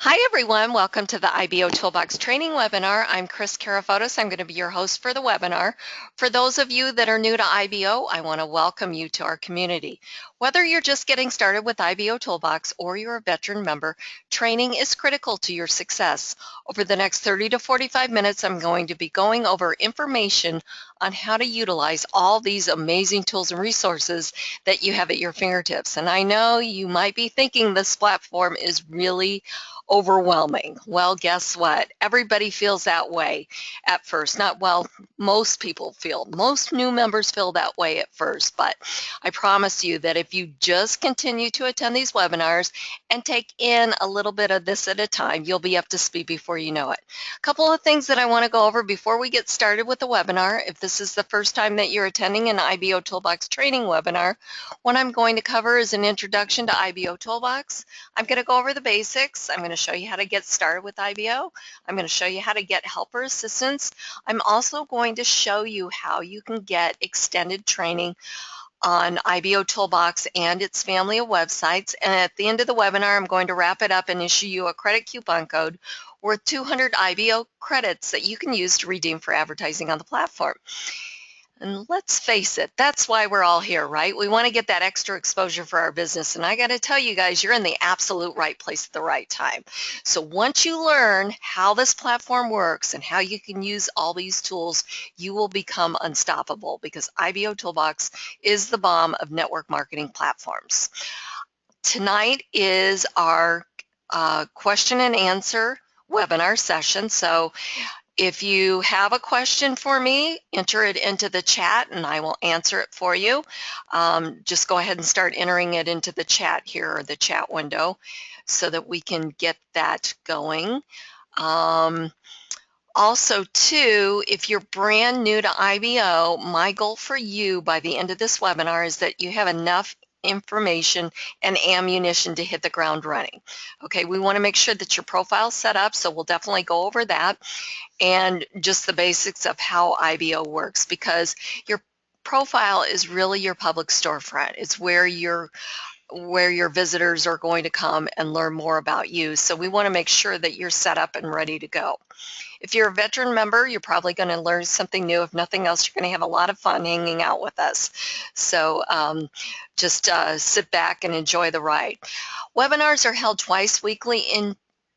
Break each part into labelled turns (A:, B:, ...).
A: Hi everyone, welcome to the IBO Toolbox training webinar. I'm Kris Karafotas. I'm going to be your host for the webinar. For those of you that are new to IBO, I want to welcome you to our community. Whether you're just getting started with IBO Toolbox or you're a veteran member, training is critical to your success. Over the next 30 to 45 minutes, I'm going to be going over information on how to utilize all these amazing tools and resources that you have at your fingertips. And I know you might be thinking this platform is really overwhelming. Well, guess what? Everybody feels that way at first. Most people feel, most new members feel that way at first, but I promise you that if you just continue to attend these webinars and take in a little bit of this at a time, you'll be up to speed before you know it. A couple of things that I want to go over before we get started with the webinar. If this is the first time that you're attending an IBO Toolbox training webinar, what I'm going to cover is an introduction to IBO Toolbox. I'm going to go over the basics. I'm going to show you how to get started with IBO. I'm going to show you how to get helper assistance. I'm also going to show you how you can get extended training on IBO Toolbox and its family of websites. And at the end of the webinar, I'm going to wrap it up and issue you a credit coupon code worth 200 IBO credits that you can use to redeem for advertising on the platform. And let's face it, that's why we're all here, right? We want to get that extra exposure for our business. And I got to tell you guys, you're in the absolute right place at the right time. So once you learn how this platform works and how you can use all these tools, you will become unstoppable because IBO Toolbox is the bomb of network marketing platforms. Tonight is our question and answer webinar session. So if you have a question for me, enter it into the chat and I will answer it for you. Just go ahead and start entering it into the chat here, or the chat window, so that we can get that going. Also, too, if you're brand new to IBO, my goal for you by the end of this webinar is that you have enough information and ammunition to hit the ground running. Okay, we want to make sure that your profile is set up, so we'll definitely go over that and just the basics of how IBO works, because your profile is really your public storefront. It's where your visitors are going to come and learn more about you. So we want to make sure that you're set up and ready to go. If you're a veteran member, you're probably going to learn something new. If nothing else, you're going to have a lot of fun hanging out with us. So just sit back and enjoy the ride. Webinars are held twice weekly.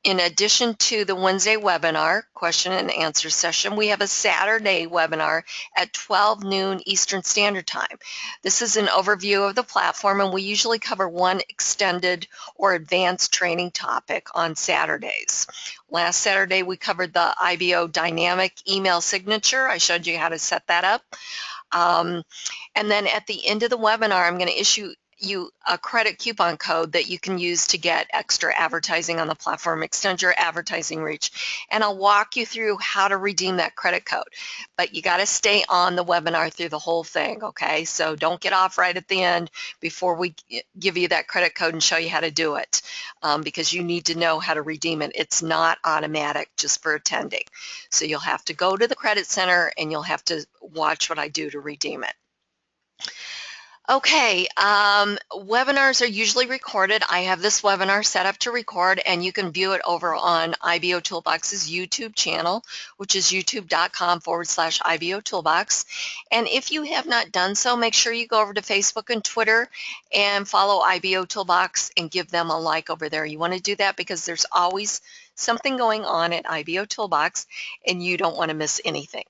A: In addition to the Wednesday webinar, question and answer session, we have a Saturday webinar at 12 noon Eastern Standard Time. This is an overview of the platform, and we usually cover one extended or advanced training topic on Saturdays. Last Saturday, we covered the IBO dynamic email signature. I showed you how to set that up. And then at the end of the webinar, I'm going to issue you a credit coupon code that you can use to get extra advertising on the platform, extend your advertising reach. And I'll walk you through how to redeem that credit code. But you got to stay on the webinar through the whole thing, okay? So don't get off right at the end before we give you that credit code and show you how to do it, because you need to know how to redeem it. It's not automatic just for attending. So you'll have to go to the credit center and you'll have to watch what I do to redeem it. Okay, webinars are usually recorded. I have this webinar set up to record, and you can view it over on IBO Toolbox's YouTube channel, which is youtube.com/IBO Toolbox. And if you have not done so, make sure you go over to Facebook and Twitter and follow IBO Toolbox and give them a like over there. You want to do that because there's always something going on at IBO Toolbox, and you don't want to miss anything.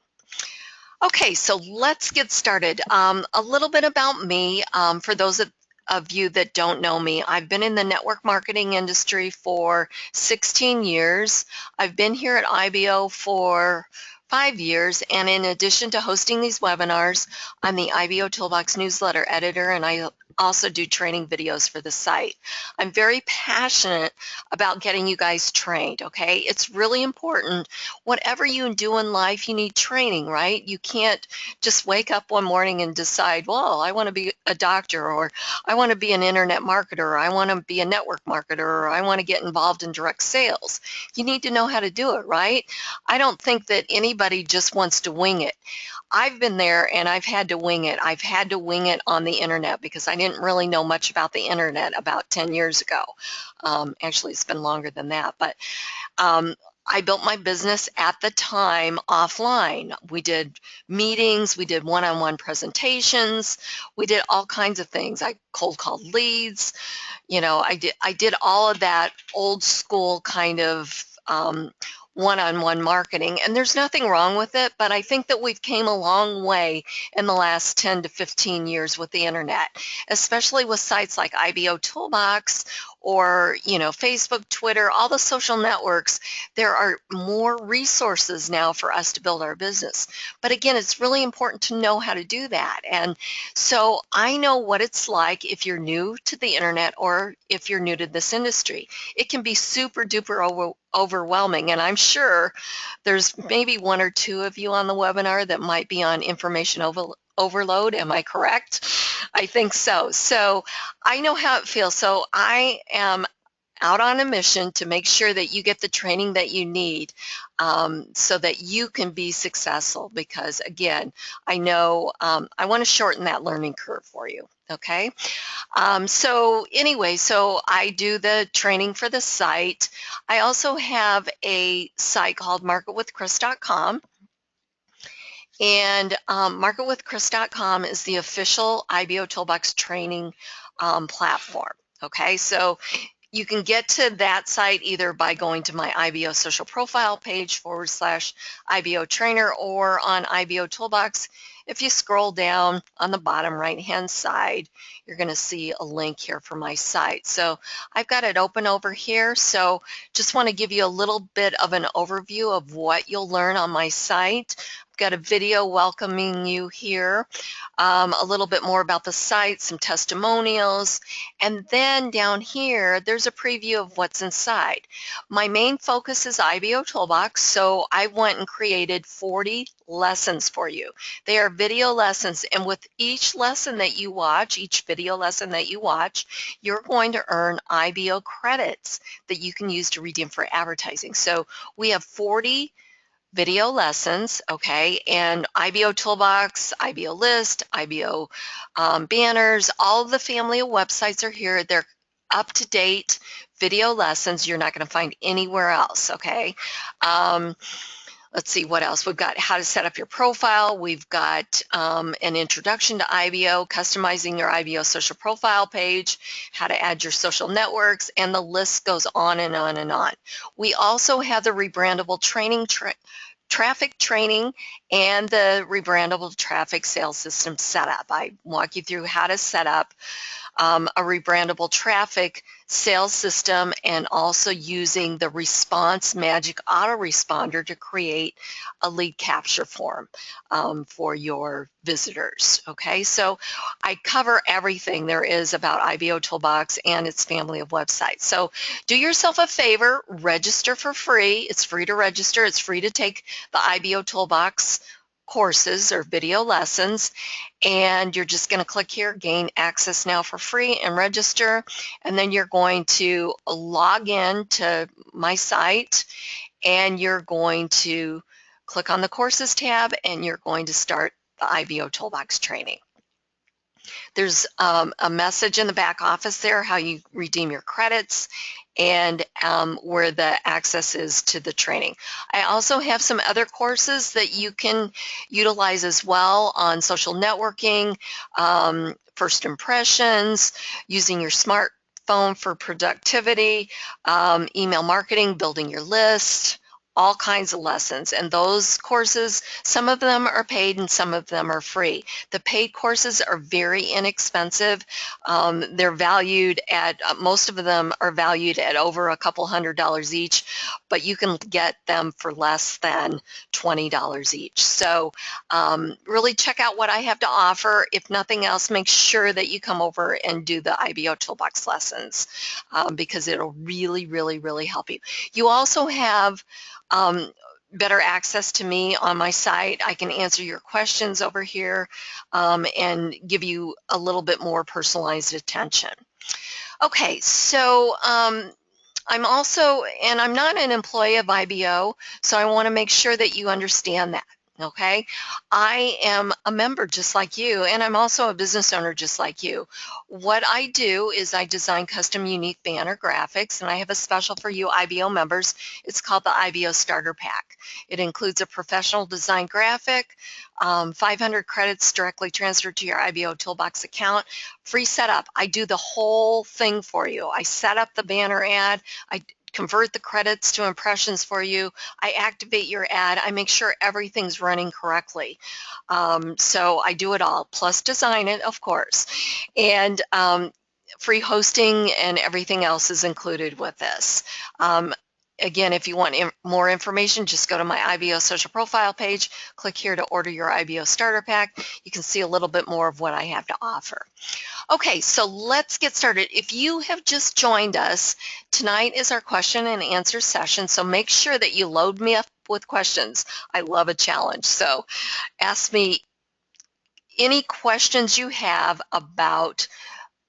A: Okay, so let's get started. A little bit about me. For those of you that don't know me, I've been in the network marketing industry for 16 years. I've been here at IBO for 5 years, and in addition to hosting these webinars, I'm the IBO Toolbox newsletter editor, and I also do training videos for the site. I'm very passionate about getting you guys trained, okay? It's really important. Whatever you do in life, you need training, right? You can't just wake up one morning and decide, well, I want to be a doctor, or I want to be an internet marketer, or I want to be a network marketer, or I want to get involved in direct sales. You need to know how to do it, right? I don't think that anybody just wants to wing it. I've been there and I've had to wing it. I've had to wing it on the internet because I didn't really know much about the internet about 10 years ago. Actually, it's been longer than that, but I built my business at the time offline. We did meetings, we did one-on-one presentations, we did all kinds of things. I cold called leads. I did all of that old school kind of one-on-one marketing, and there's nothing wrong with it, but I think that we've came a long way in the last 10 to 15 years with the internet, especially with sites like IBOtoolbox or Facebook, Twitter, all the social networks. There are more resources now for us to build our business. But again, it's really important to know how to do that. And so I know what it's like if you're new to the internet or if you're new to this industry. It can be super duper overwhelming, and I'm sure there's maybe one or two of you on the webinar that might be on information overload. Am I correct? I think so. So I know how it feels. So I am out on a mission to make sure that you get the training that you need so that you can be successful, because again, I know I want to shorten that learning curve for you. Okay. So anyway, so I do the training for the site. I also have a site called marketwithkris.com. And marketwithkris.com is the official IBOtoolbox training platform. Okay, so you can get to that site either by going to my IBO social profile page /IBO trainer, or on IBOtoolbox. If you scroll down on the bottom right-hand side, you're going to see a link here for my site. So I've got it open over here. So just want to give you a little bit of an overview of what you'll learn on my site. I've got a video welcoming you here, a little bit more about the site, some testimonials, and then down here, there's a preview of what's inside. My main focus is IBOtoolbox, so I went and created 40 lessons for you. They are video lessons, and with each lesson that you watch, each video lesson that you watch, you're going to earn IBO credits that you can use to redeem for advertising. So we have 40 video lessons, okay, and IBOtoolbox, IBO List, IBO banners, all of the family of websites are here. They're up-to-date video lessons you're not going to find anywhere else, okay. Let's see what else. We've got how to set up your profile. We've got an introduction to IBO, customizing your IBO social profile page, how to add your social networks, and the list goes on and on and on. We also have the rebrandable traffic training and the rebrandable traffic sales system setup. I walk you through how to set up a rebrandable traffic sales system, and also using the response magic autoresponder to create a lead capture form for your visitors. Okay, so I cover everything there is about IBOtoolbox and its family of websites. So do yourself a favor, register for free. It's free to register. It's free to take the IBOtoolbox courses or video lessons, and you're just going to click here, gain access now for free, and register, and then you're going to log in to my site, and you're going to click on the courses tab, and you're going to start the IBOtoolbox training. There's a message in the back office there, how you redeem your credits, and where the access is to the training. I also have some other courses that you can utilize as well on social networking, first impressions, using your smartphone for productivity, email marketing, building your list, all kinds of lessons. And those courses, some of them are paid and some of them are free. The paid courses are very inexpensive. They're valued at, most of them are valued at over a couple $100 each, but you can get them for less than $20 each. So really check out what I have to offer. If nothing else, make sure that you come over and do the IBOtoolbox lessons because it'll really, really, really help you. You also have better access to me on my site. I can answer your questions over here and give you a little bit more personalized attention. Okay, so I'm also, and I'm not an employee of IBO, so I want to make sure that you understand that. Okay, I am a member just like you, and I'm also a business owner just like you. What I do is I design custom unique banner graphics, and I have a special for you IBO members. It's called the IBO Starter Pack. It includes a professional design graphic, 500 credits directly transferred to your IBO Toolbox account, free setup. I do the whole thing for you. I set up the banner ad, I convert the credits to impressions for you, I activate your ad, I make sure everything's running correctly. So I do it all, plus design it, of course. And free hosting and everything else is included with this. Again, if you want more information, just go to my IBO social profile page, click here to order your IBO starter pack. You can see a little bit more of what I have to offer. Okay, so let's get started. If you have just joined us, tonight is our question and answer session, so make sure that you load me up with questions. I love a challenge, so ask me any questions you have about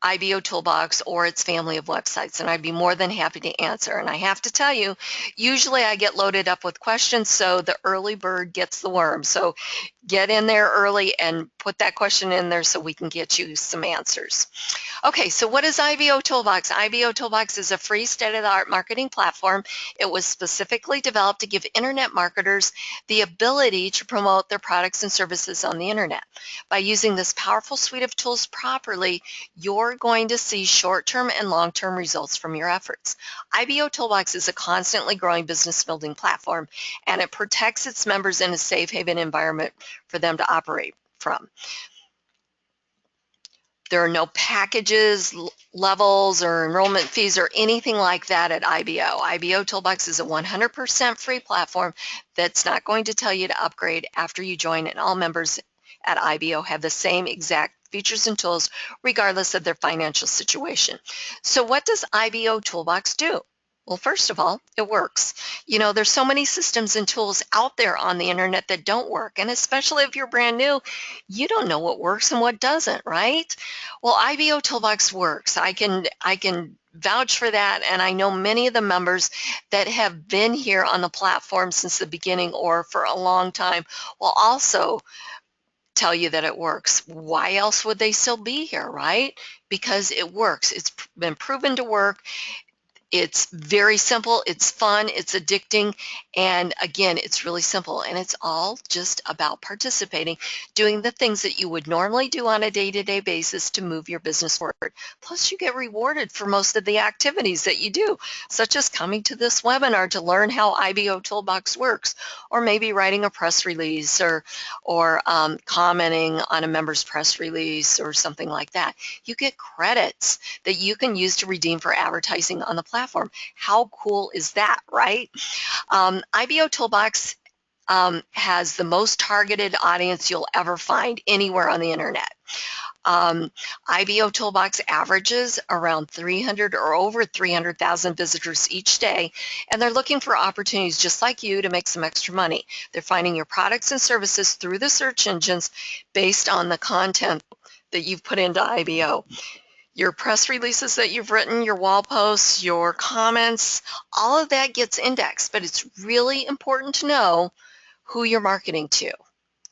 A: IBO Toolbox or its family of websites, and I'd be more than happy to answer. And I have to tell you, usually I get loaded up with questions, so the early bird gets the worm. So get in there early and put that question in there so we can get you some answers. Okay, so what is IBO Toolbox? IBO Toolbox is a free state-of-the-art marketing platform. It was specifically developed to give internet marketers the ability to promote their products and services on the internet. By using this powerful suite of tools properly, you're going to see short-term and long-term results from your efforts. IBO Toolbox is a constantly growing business building platform, and it protects its members in a safe haven environment for them to operate from. There are no packages, levels, or enrollment fees or anything like that at IBO. IBO Toolbox is a 100% free platform that's not going to tell you to upgrade after you join, and all members at IBO have the same exact features and tools regardless of their financial situation. So what does IBO Toolbox do? Well, first of all, it works. You know, there's so many systems and tools out there on the internet that don't work, and especially if you're brand new, you don't know what works and what doesn't, right? Well, IBO Toolbox works. I can vouch for that, and I know many of the members that have been here on the platform since the beginning or for a long time will also tell you that it works. Why else would they still be here, right? Because it works. It's been proven to work. It's very simple, it's fun, it's addicting, and again, it's really simple, and it's all just about participating, doing the things that you would normally do on a day-to-day basis to move your business forward. Plus, you get rewarded for most of the activities that you do, such as coming to this webinar to learn how IBO Toolbox works, or maybe writing a press release, or commenting on a member's press release or something like that. You get credits that you can use to redeem for advertising on the platform. How cool is that, right? IBO Toolbox has the most targeted audience you'll ever find anywhere on the internet. IBO Toolbox averages around 300 or over 300,000 visitors each day, and they're looking for opportunities just like you to make some extra money. They're finding your products and services through the search engines based on the content that you've put into IBO. Your press releases that you've written, your wall posts, your comments, all of that gets indexed, but it's really important to know who you're marketing to.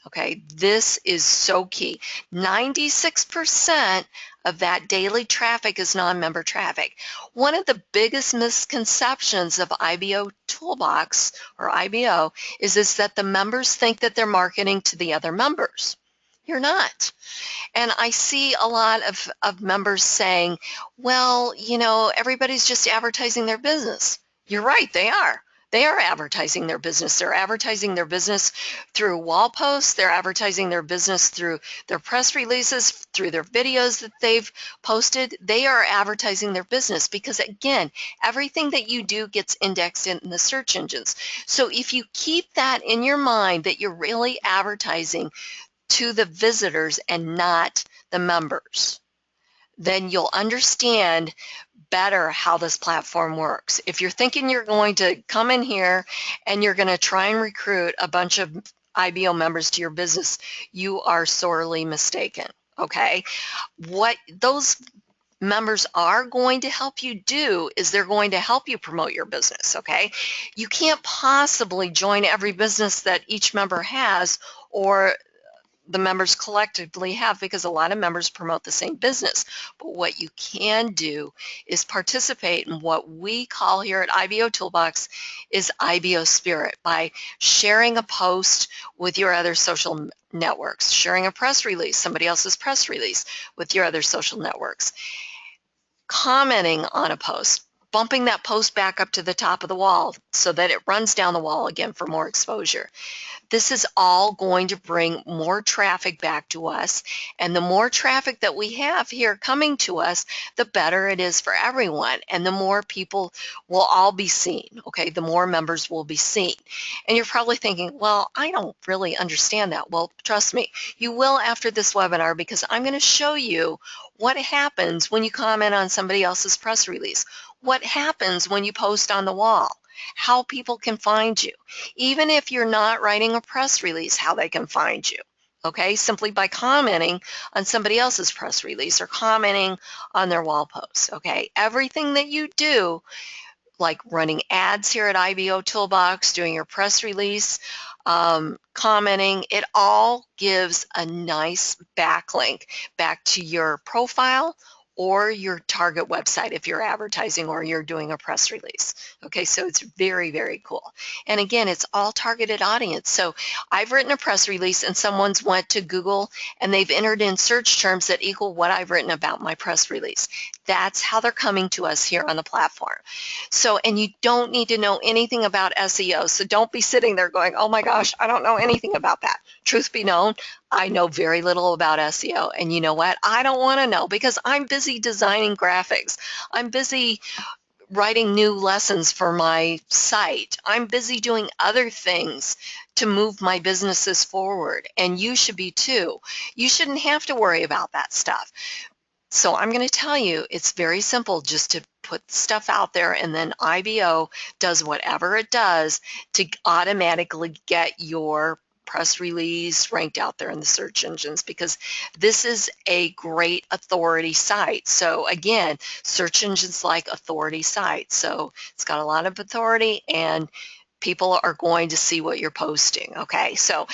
A: Okay, this is so key. 96% of that daily traffic is non-member traffic. One of the biggest misconceptions of IBO Toolbox, or IBO, is that the members think that they're marketing to the other members. You're not. And I see a lot of members saying, well, you know, everybody's just advertising their business. You're right, they are. They are advertising their business. They're advertising their business through wall posts. They're advertising their business through their press releases, through their videos that they've posted. They are advertising their business because, again, everything that you do gets indexed in the search engines. So if you keep that in your mind that you're really advertising to the visitors and not the members, then you'll understand better how this platform works. If you're thinking you're going to come in here and you're going to try and recruit a bunch of IBO members to your business, you are sorely mistaken. Okay, what those members are going to help you do is they're going to help you promote your business, okay? You can't possibly join every business that each member has or the members collectively have, because a lot of members promote the same business. But what you can do is participate in what we call here at IBO Toolbox is IBO Spirit, by sharing a post with your other social networks, sharing a press release, somebody else's press release with your other social networks, commenting on a post, bumping that post back up to the top of the wall so that it runs down the wall again for more exposure. This is all going to bring more traffic back to us, and the more traffic that we have here coming to us, the better it is for everyone, and the more people will all be seen, okay? The more members will be seen. And you're probably thinking, well, I don't really understand that. Well, trust me, you will after this webinar, because I'm going to show you what happens when you comment on somebody else's press release, what happens when you post on the wall, how people can find you. Even if you're not writing a press release, how they can find you, okay? Simply by commenting on somebody else's press release or commenting on their wall posts, okay? Everything that you do, like running ads here at IBO Toolbox, doing your press release, commenting, it all gives a nice backlink back to your profile or your target website if you're advertising or you're doing a press release. Okay, so it's very, very cool. And again, it's all targeted audience. So I've written a press release and someone's went to Google and they've entered in search terms that equal what I've written about my press release. That's how they're coming to us here on the platform. So, and you don't need to know anything about SEO. So don't be sitting there going, oh my gosh, I don't know anything about that. Truth be known, I know very little about SEO. And you know what? I don't want to know, because I'm busy designing graphics. I'm busy writing new lessons for my site. I'm busy doing other things to move my businesses forward. And you should be too. You shouldn't have to worry about that stuff. So I'm going to tell you, it's very simple just to put stuff out there, and then IBO does whatever it does to automatically get your press release ranked out there in the search engines, because this is a great authority site. So again, search engines like authority sites. So it's got a lot of authority and people are going to see what you're posting. Okay, so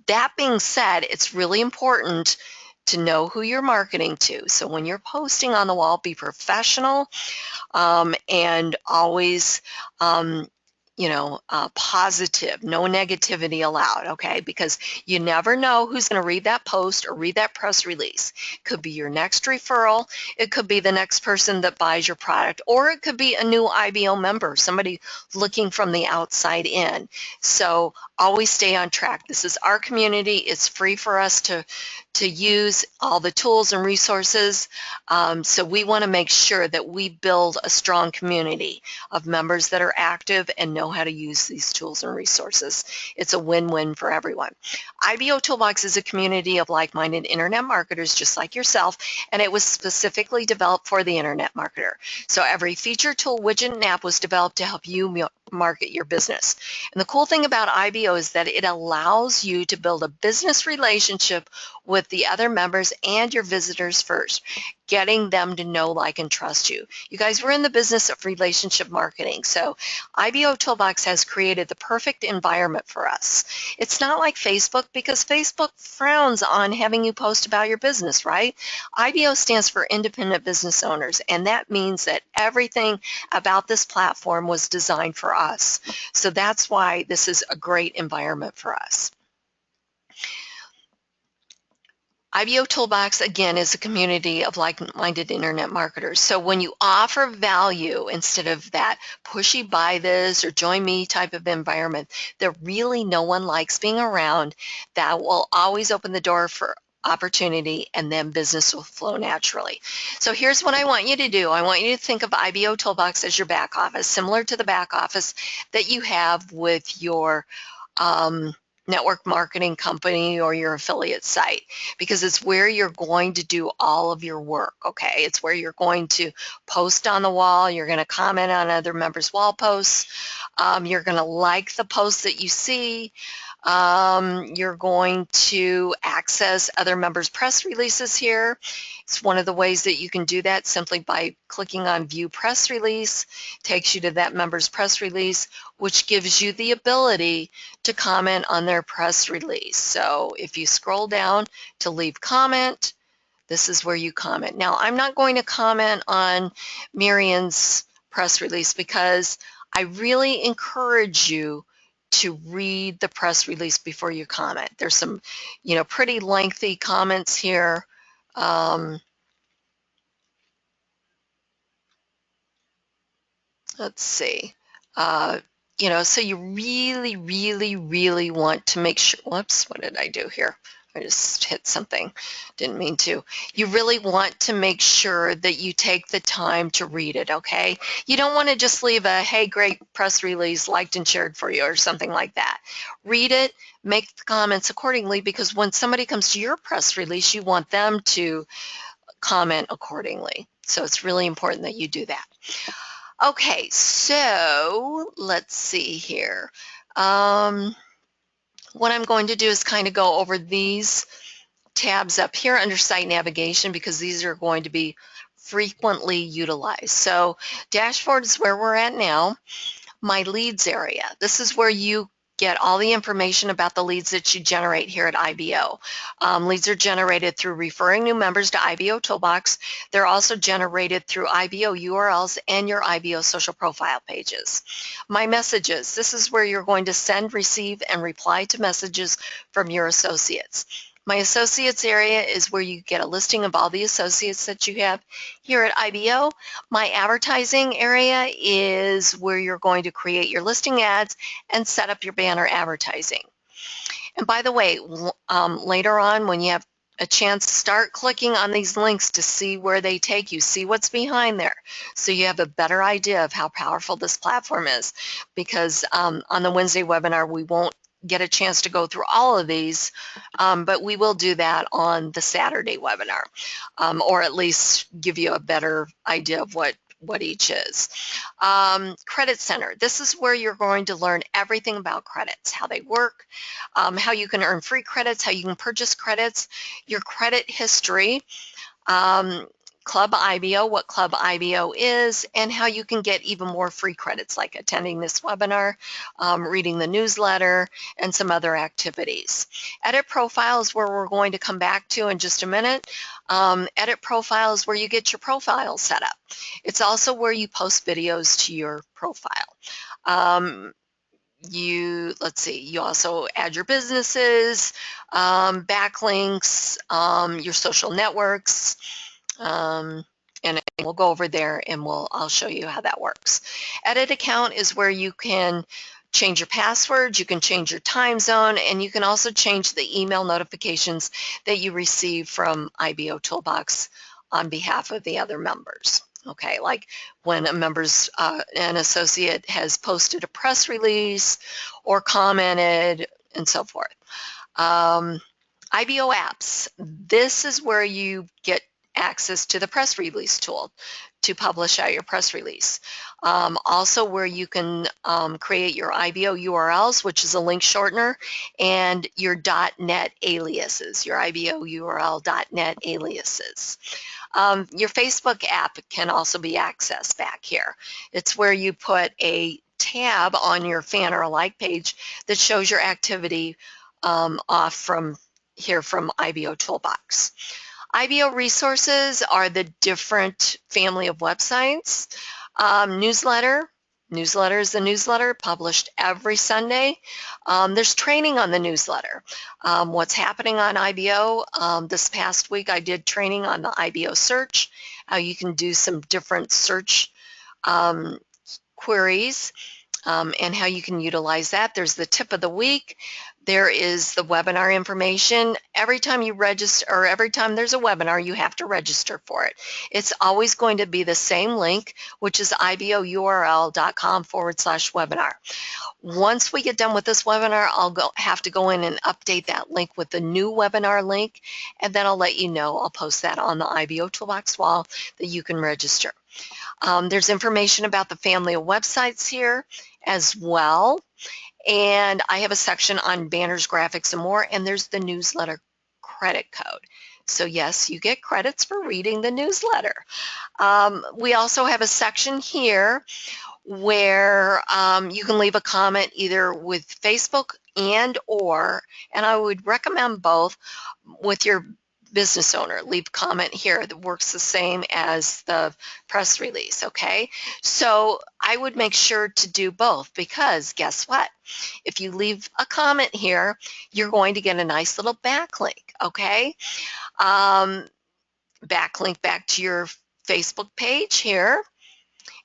A: that being said, it's really important to know who you're marketing to. So when you're posting on the wall, be professional and always, positive, no negativity allowed, okay? Because you never know who's going to read that post or read that press release. Could be your next referral, it could be the next person that buys your product, or it could be a new IBO member, somebody looking from the outside in. So always stay on track. This is our community. It's free for us to use all the tools and resources. So we want to make sure that we build a strong community of members that are active and know how to use these tools and resources. It's a win-win for everyone. IBO Toolbox is a community of like-minded internet marketers just like yourself, and it was specifically developed for the internet marketer. So every feature, tool, widget, and app was developed to help you market your business. And the cool thing about IBO is that it allows you to build a business relationship with the other members and your visitors first, getting them to know, like, and trust you. You guys, we're in the business of relationship marketing, so IBO Toolbox has created the perfect environment for us. It's not like Facebook, because Facebook frowns on having you post about your business, right? IBO stands for Independent Business Owners, and that means that everything about this platform was designed for us. So that's why this is a great environment for us. IBO Toolbox, again, is a community of like-minded internet marketers. So when you offer value instead of that pushy buy this or join me type of environment that really no one likes being around, that will always open the door for opportunity, and then business will flow naturally. So here's what I want you to do. I want you to think of IBO Toolbox as your back office, similar to the back office that you have with your network marketing company or your affiliate site, because it's where you're going to do all of your work, okay? It's where you're going to post on the wall, you're going to comment on other members' wall posts, you're going to like the posts that you see, You're going to access other members' press releases here. It's one of the ways that you can do that simply by clicking on View Press Release. Takes you to that member's press release, which gives you the ability to comment on their press release. So if you scroll down to leave comment, this is where you comment. Now, I'm not going to comment on Marion's press release because I really encourage you to read the press release before you comment. There's some, pretty lengthy comments here. Let's see. So you really, really, really want to make sure, whoops, what did I do here? I just hit something, didn't mean to. You really want to make sure that you take the time to read it, okay? You don't want to just leave a, hey, great press release, liked and shared for you or something like that. Read it, make the comments accordingly, because when somebody comes to your press release, you want them to comment accordingly. So it's really important that you do that. Okay, so let's see here. What I'm going to do is kind of go over these tabs up here under site navigation because these are going to be frequently utilized. So dashboard is where we're at now. My leads area. This is where you get all the information about the leads that you generate here at IBO. Leads are generated through referring new members to IBOtoolbox. They're also generated through IBO URLs and your IBO social profile pages. My messages. This is where you're going to send, receive, and reply to messages from your associates. My associates area is where you get a listing of all the associates that you have here at IBO. My advertising area is where you're going to create your listing ads and set up your banner advertising. And by the way, later on when you have a chance, start clicking on these links to see where they take you, see what's behind there, so you have a better idea of how powerful this platform is. Because on the Wednesday webinar, we won't get a chance to go through all of these, but we will do that on the Saturday webinar, or at least give you a better idea of what each is. Credit Center. This is where you're going to learn everything about credits, how they work, how you can earn free credits, how you can purchase credits, your credit history, Club IBO, what Club IBO is, and how you can get even more free credits like attending this webinar, reading the newsletter, and some other activities. Edit Profiles, where we're going to come back to in just a minute. Edit Profiles, where you get your profile set up. It's also where you post videos to your profile. Let's see, you also add your businesses, backlinks, your social networks, and we'll go over there and I'll show you how that works. Edit Account is where you can change your passwords, you can change your time zone, and you can also change the email notifications that you receive from IBOtoolbox on behalf of the other members. Okay, like when an associate has posted a press release or commented and so forth. IBO Apps. This is where you get access to the press release tool to publish out your press release. Also where you can create your IBO URLs, which is a link shortener, and your .net aliases, your IBO URL .net aliases. Your Facebook app can also be accessed back here. It's where you put a tab on your fan or a like page that shows your activity off from here from IBOtoolbox. IBO resources are the different family of websites. Newsletter is the newsletter published every Sunday. There's training on the newsletter. What's happening on IBO? This past week I did training on the IBO search, how you can do some different search queries, and how you can utilize that. There's the tip of the week. There is the webinar information. Every time you register, or every time there's a webinar, you have to register for it. It's always going to be the same link, which is ibourl.com/webinar. Once we get done with this webinar, I'll have to go in and update that link with the new webinar link, and then I'll let you know. I'll post that on the IBOtoolbox wall that you can register. There's information about the family of websites here as well. And I have a section on banners, graphics, and more, and there's the newsletter credit code. So yes, you get credits for reading the newsletter. We also have a section here where you can leave a comment either with Facebook and I would recommend both, with your business owner. Leave a comment here that works the same as the press release, okay? So I would make sure to do both, because guess what? If you leave a comment here, you're going to get a nice little backlink, okay? Backlink back to your Facebook page here,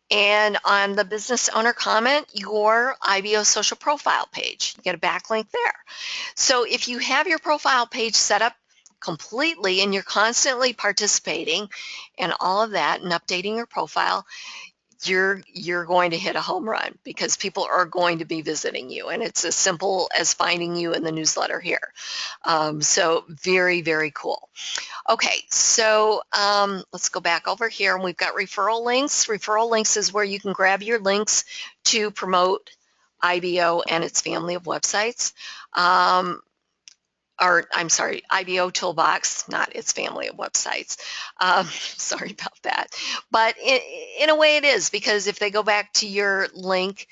A: and on the business owner comment, your IBO social profile page. You get a backlink there. So if you have your profile page set up completely and you're constantly participating and all of that and updating your profile, you're going to hit a home run, because people are going to be visiting you, and it's as simple as finding you in the newsletter here. So very, very cool. Okay, so let's go back over here, and we've got referral links. Referral links is where you can grab your links to promote IBO and its family of websites. I'm sorry, IBOtoolbox, not its family of websites. Sorry about that. But in a way it is, because if they go back to your link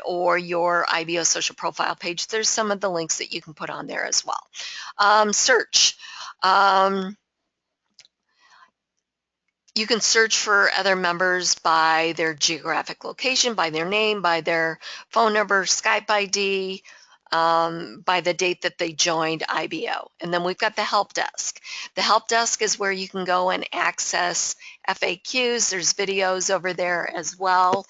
A: or your IBO social profile page, there's some of the links that you can put on there as well. Search. You can search for other members by their geographic location, by their name, by their phone number, Skype ID, by the date that they joined IBO. And then we've got the help desk. The help desk is where you can go and access FAQs. There's videos over there as well.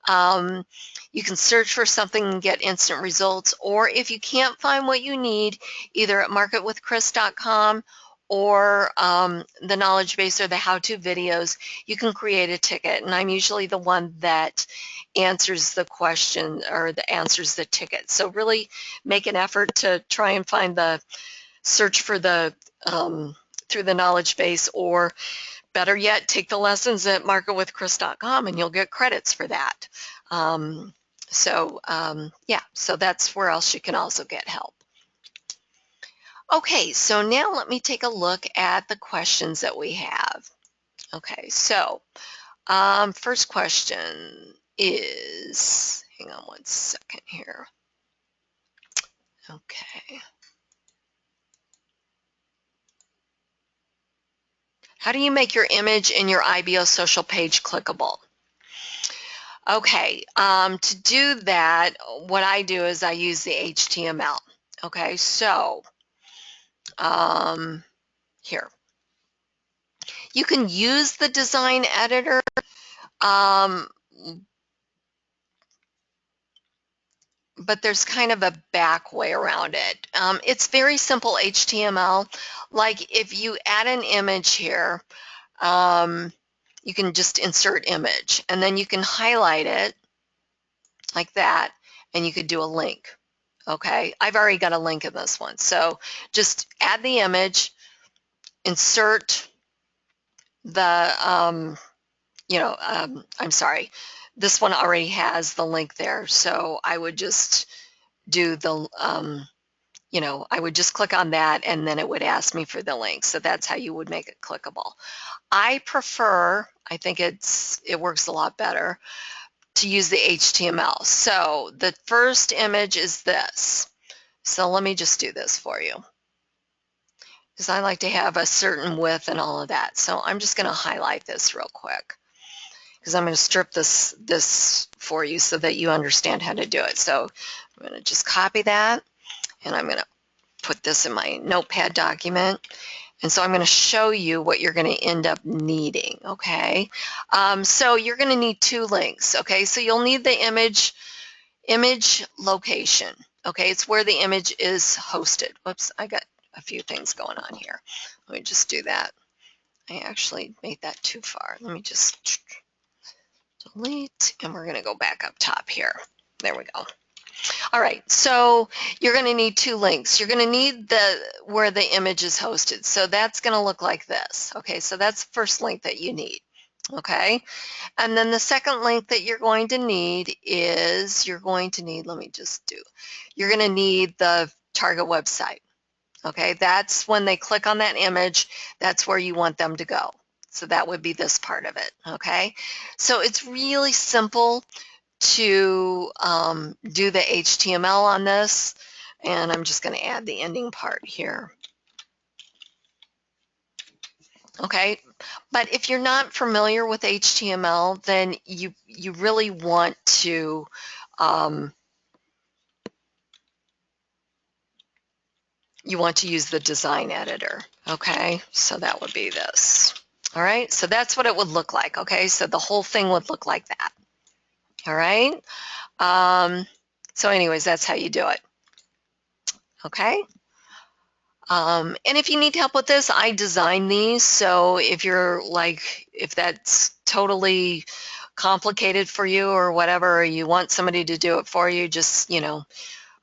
A: You can search for something and get instant results, or if you can't find what you need, either at marketwithkris.com or the knowledge base or the how-to videos, you can create a ticket. And I'm usually the one that answers the question or answers the ticket. So really make an effort to try and find the search for the through the knowledge base, or better yet, take the lessons at marketwithkris.com and you'll get credits for that. Yeah, so that's where else you can also get help. Okay, so now let me take a look at the questions that we have. Okay, so first question is, hang on one second here. Okay. How do you make your image in your IBO social page clickable? Okay, to do that, what I do is I use the HTML. Okay, so here. You can use the design editor, but there's kind of a back way around it. It's very simple HTML. Like if you add an image here, you can just insert image, and then you can highlight it like that, and you could do a link. Okay, I've already got a link in this one. So just add the image, insert the, I'm sorry, this one already has the link there. So I would just do the, I would just click on that, and then it would ask me for the link. So that's how you would make it clickable. I think it works a lot better to use the HTML. So the first image is this. So let me just do this for you, because I like to have a certain width and all of that. So I'm just going to highlight this real quick, because I'm going to strip this for you so that you understand how to do it. So I'm going to just copy that, and I'm going to put this in my notepad document. And so I'm going to show you what you're going to end up needing, okay? So you're going to need two links, okay? So you'll need the image location, okay? It's where the image is hosted. Whoops, I got a few things going on here. Let me just do that. I actually made that too far. Let me just delete, and we're going to go back up top here. There we go. All right, so you're going to need two links. You're going to need where the image is hosted. So that's going to look like this. Okay, so that's the first link that you need. Okay, and then the second link that you're going to need is you're going to need the target website. Okay, that's when they click on that image, that's where you want them to go. So that would be this part of it. Okay, so it's really simple to do the HTML on this, and I'm just going to add the ending part here. Okay, but if you're not familiar with HTML, then you really want to use the design editor. Okay, so that would be this. All right, so that's what it would look like. Okay, so the whole thing would look like that. All right, so anyways, that's how you do it. Okay. And if you need help with this, I design these. So if that's totally complicated for you or whatever, or you want somebody to do it for you, just, get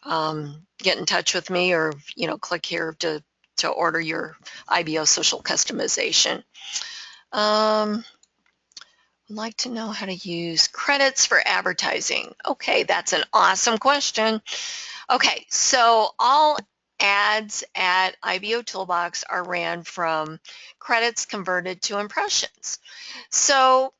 A: in touch with me, or, click here to order your IBO social customization. I'd like to know how to use credits for advertising. Okay, that's an awesome question. Okay, so all ads at IBOtoolbox are ran from credits converted to impressions. So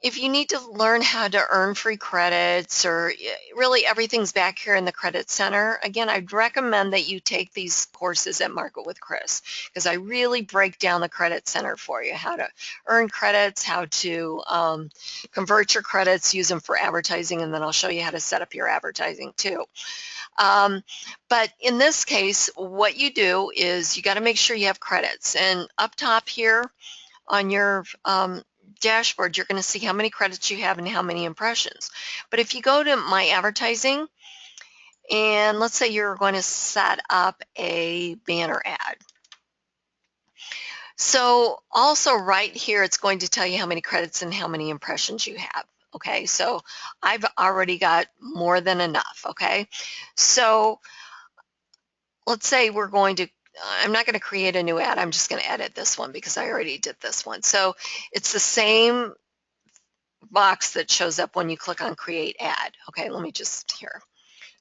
A: if you need to learn how to earn free credits, or really everything's back here in the Credit Center, again, I'd recommend that you take these courses at Market with Kris, because I really break down the Credit Center for you, how to earn credits, how to convert your credits, use them for advertising, and then I'll show you how to set up your advertising too. But in this case, what you do is you got to make sure you have credits. And up top here on your dashboard, you're going to see how many credits you have and how many impressions. But if you go to My Advertising, and let's say you're going to set up a banner ad. So also right here, it's going to tell you how many credits and how many impressions you have. Okay, so I've already got more than enough. Okay, so let's say I'm not going to create a new ad. I'm just going to edit this one because I already did this one. So it's the same box that shows up when you click on Create Ad. Okay, let me just here.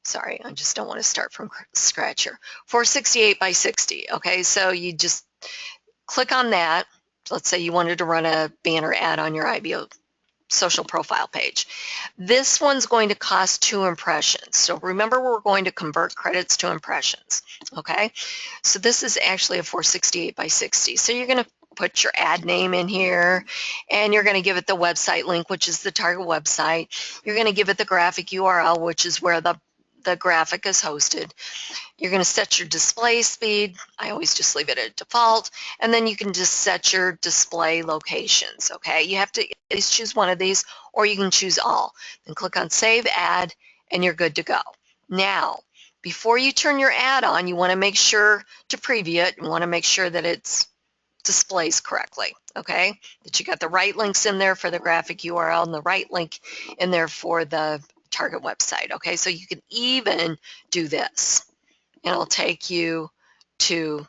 A: Sorry, I just don't want to start from scratch here. 468 by 60. Okay, so you just click on that. Let's say you wanted to run a banner ad on your IBO social profile page. This one's going to cost 2 impressions. So remember, we're going to convert credits to impressions. Okay, so this is actually a 468 by 60. So you're going to put your ad name in here, and you're going to give it the website link, which is the target website. You're going to give it the graphic URL, which is where the graphic is hosted. You're going to set your display speed. I always just leave it at default. And then you can just set your display locations. Okay, you have to at least choose one of these, or you can choose all. Then click on Save Ad, and you're good to go. Now, before you turn your ad on, you want to make sure to preview it. You want to make sure that it displays correctly. Okay, that you got the right links in there for the graphic URL and the right link in there for the target website. Okay, so you can even do this, and it'll take you to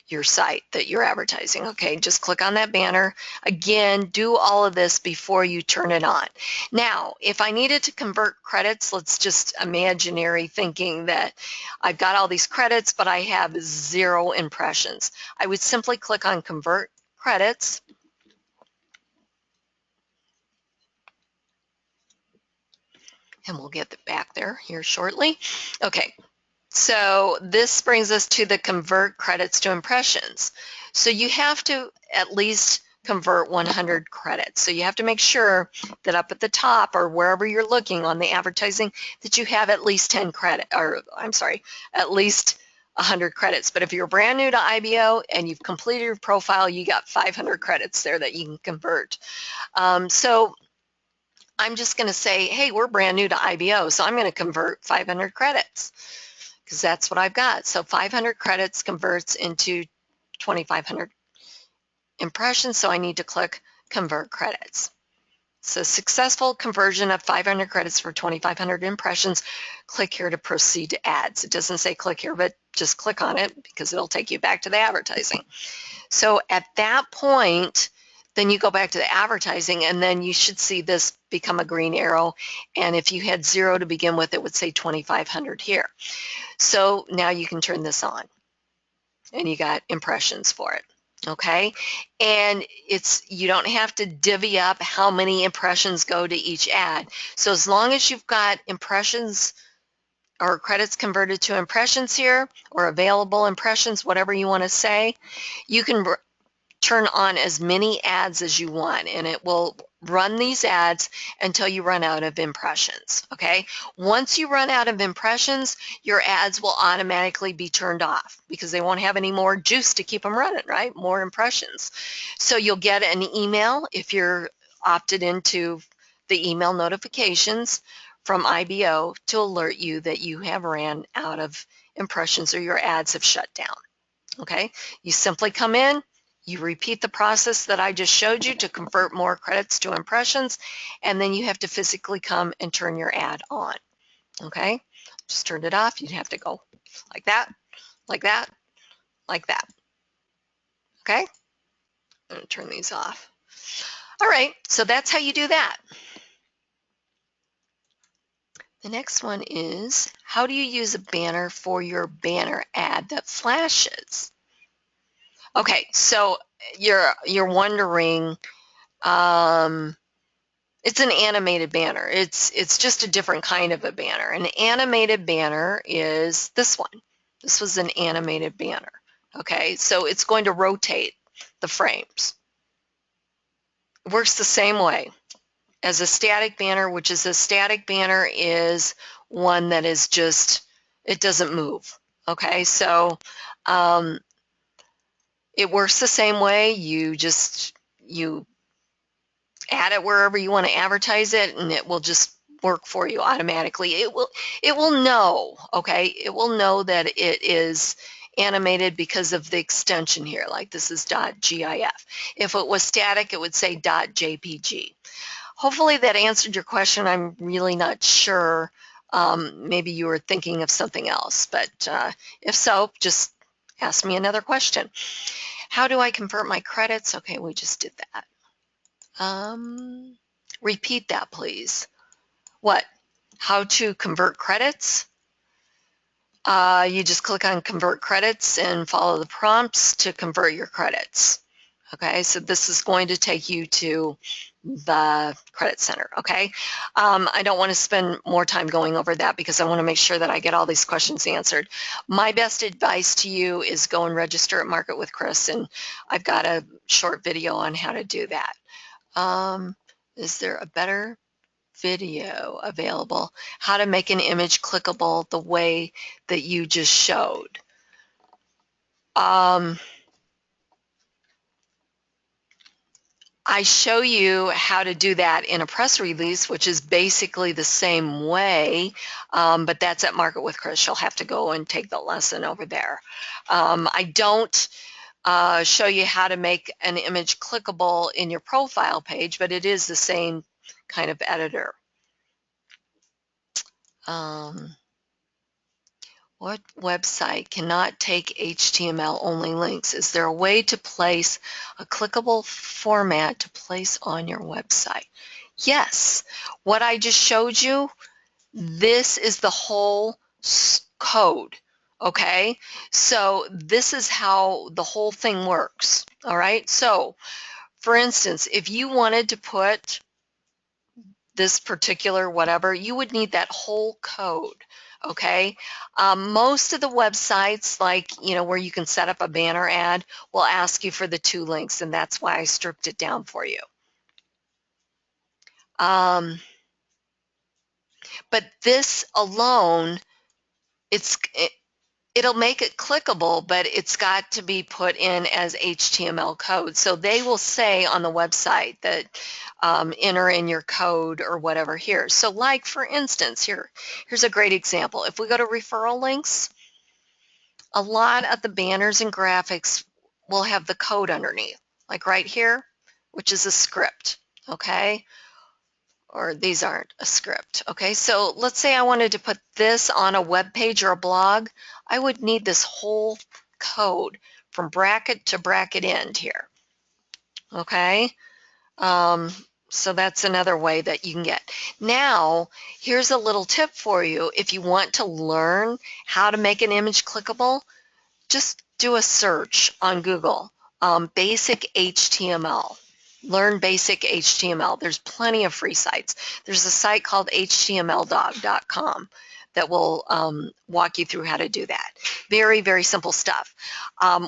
A: your site that you're advertising. Okay, just click on that banner. Again, do all of this before you turn it on. Now, if I needed to convert credits, let's just imaginary thinking that I've got all these credits, but I have 0 impressions. I would simply click on Convert Credits. And we'll get back there here shortly. Okay, so this brings us to the convert credits to impressions. So you have to at least convert 100 credits. So you have to make sure that up at the top, or wherever you're looking on the advertising, that you have at least 10 credit, or I'm sorry, at least 100 credits. But if you're brand new to IBO and you've completed your profile, you got 500 credits there that you can convert. So I'm just going to say, hey, we're brand new to IBO, so I'm going to convert 500 credits because that's what I've got. So 500 credits converts into 2,500 impressions, so I need to click Convert Credits. So successful conversion of 500 credits for 2,500 impressions. Click here to proceed to ads. It doesn't say click here, but just click on it because it'll take you back to the advertising. So at that point, then you go back to the advertising, and then you should see this become a green arrow. And if you had 0 to begin with, it would say 2,500 here. So now you can turn this on, and you got impressions for it. Okay, and you don't have to divvy up how many impressions go to each ad. So as long as you've got impressions or credits converted to impressions here, or available impressions, whatever you want to say, you can turn on as many ads as you want, and it will run these ads until you run out of impressions. Okay, once you run out of impressions, your ads will automatically be turned off because they won't have any more juice to keep them running, right? More impressions. So you'll get an email if you're opted into the email notifications from IBO to alert you that you have ran out of impressions or your ads have shut down. Okay, you simply come in, you repeat the process that I just showed you to convert more credits to impressions, and then you have to physically come and turn your ad on. Okay, just turn it off. You'd have to go like that, like that, like that. Okay, I'm going to turn these off. All right, so that's how you do that. The next one is, how do you use a banner for your banner ad that flashes? Okay, so you're wondering, it's an animated banner. It's just a different kind of a banner. An animated banner is this one. This was an animated banner. Okay, so it's going to rotate the frames. It works the same way as a static banner, which is a static banner is one that is just, it doesn't move. Okay, so it works the same way. You add it wherever you want to advertise it, and it will just work for you automatically. It will know, okay? It will know that it is animated because of the extension here, like this is .gif. If it was static, it would say .jpg. Hopefully that answered your question. I'm really not sure. Maybe you were thinking of something else, but if so, just ask me another question. How do I convert my credits? Okay, we just did that. Repeat that, please. What? How to convert credits? You just click on convert credits and follow the prompts to convert your credits. Okay, so this is going to take you to the credit center. Okay, I don't want to spend more time going over that because I want to make sure that I get all these questions answered. My best advice to you is go and register at Market with Kris, and I've got a short video on how to do that. Is there a better video available? How to make an image clickable the way that you just showed. I show you how to do that in a press release, which is basically the same way, but that's at Market with Kris. You'll have to go and take the lesson over there. I don't show you how to make an image clickable in your profile page, but it is the same kind of editor. What website cannot take HTML only links? Is there a way to place a clickable format to place on your website? Yes. What I just showed you, this is the whole code. Okay? So this is how the whole thing works. All right? So, for instance, if you wanted to put this particular whatever, you would need that whole code. Okay, most of the websites, like where you can set up a banner ad, will ask you for the 2 links, and that's why I stripped it down for you. But this alone, it'll make it clickable, but it's got to be put in as HTML code. So they will say on the website that enter in your code or whatever here. So like, for instance, here's a great example. If we go to referral links, a lot of the banners and graphics will have the code underneath, like right here, which is a script, okay? Or these aren't a script, okay? So let's say I wanted to put this on a web page or a blog. I would need this whole code from bracket to bracket end here. Okay. Um, so that's another way that you can get. Now, here's a little tip for you. If you want to learn how to make an image clickable, just do a search on Google, basic HTML. Learn basic HTML. There's plenty of free sites. There's a site called htmldog.com that will walk you through how to do that. Very, very simple stuff.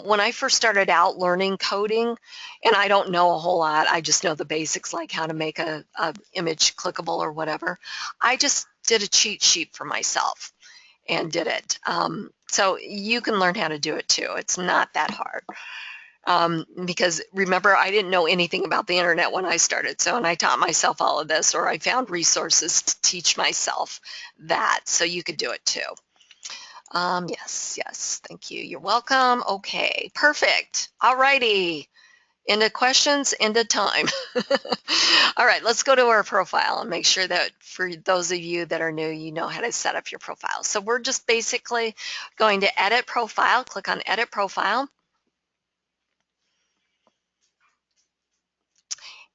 A: When I first started out learning coding, and I don't know a whole lot, I just know the basics like how to make a image clickable or whatever, I just did a cheat sheet for myself and did it. So you can learn how to do it too. It's not that hard. Because remember, I didn't know anything about the internet when I started. So, and I taught myself all of this, or I found resources to teach myself that. So you could do it too. Yes, thank you. You're welcome. Okay, perfect. All righty. Into questions, into time. All right, let's go to our profile and make sure that for those of you that are new, you know how to set up your profile. So we're just basically going to edit profile, click on edit profile.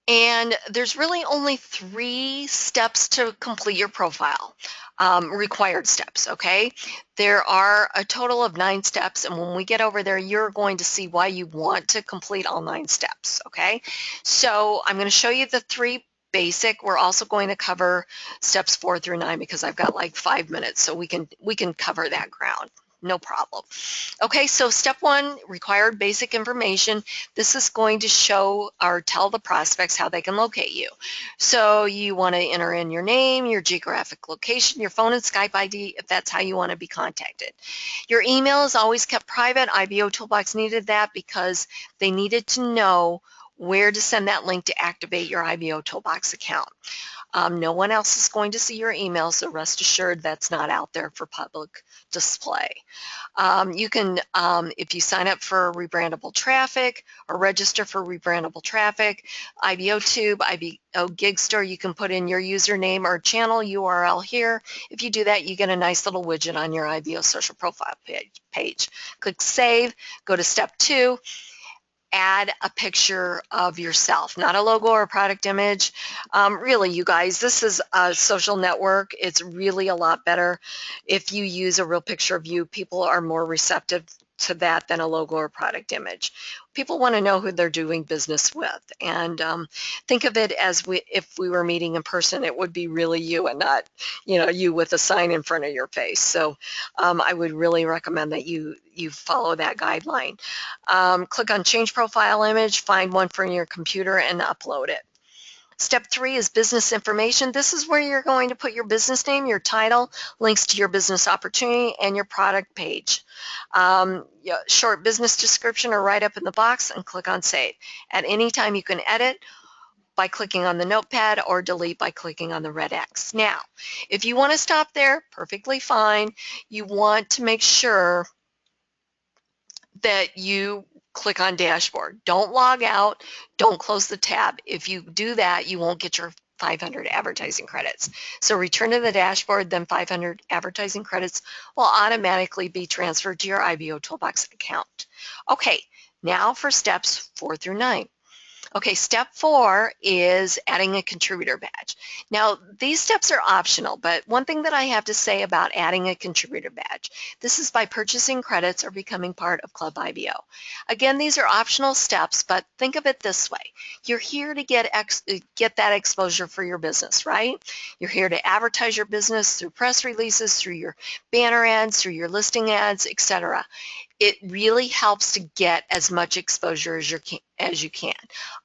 A: And there's really only 3 steps to complete your profile, required steps, okay? There are a total of 9 steps, and when we get over there, you're going to see why you want to complete all 9 steps, okay? So I'm going to show you the 3 basic. We're also going to cover steps 4 through 9 because I've got like 5 minutes, so we can cover that ground. No problem. Okay, so step 1, required basic information. This is going to show or tell the prospects how they can locate you. So you want to enter in your name, your geographic location, your phone and Skype ID if that's how you want to be contacted. Your email is always kept private. IBOtoolbox needed that because they needed to know where to send that link to activate your IBOtoolbox account. No one else is going to see your email, so rest assured that's not out there for public display. You can, if you sign up for rebrandable traffic or register for rebrandable traffic, IBOTube, IBO Gig Store, you can put in your username or channel URL here. If you do that, you get a nice little widget on your IBO social profile page. Click Save, go to step 2. Add a picture of yourself, not a logo or a product image. Really, you guys, this is a social network. It's really a lot better if you use a real picture of you. People are more receptive to that than a logo or product image. People want to know who they're doing business with, and think of it as if we were meeting in person, it would be really you and not, you with a sign in front of your face. So I would really recommend that you follow that guideline. Click on Change Profile Image, find one from your computer, and upload it. Step 3 is business information. This is where you're going to put your business name, your title, links to your business opportunity, and your product page. Short business description or write up in the box and click on Save. At any time you can edit by clicking on the notepad or delete by clicking on the red X. Now, if you want to stop there, perfectly fine. You want to make sure that you click on dashboard. Don't log out, don't close the tab. If you do that, you won't get your 500 advertising credits. So return to the dashboard, then 500 advertising credits will automatically be transferred to your IBOtoolbox account. Okay, now for steps 4 through 9. Okay, step 4 is adding a contributor badge. Now, these steps are optional, but one thing that I have to say about adding a contributor badge, this is by purchasing credits or becoming part of Club IBO. Again, these are optional steps, but think of it this way. You're here to get that exposure for your business, right? You're here to advertise your business through press releases, through your banner ads, through your listing ads, etc. It really helps to get as much exposure as you can.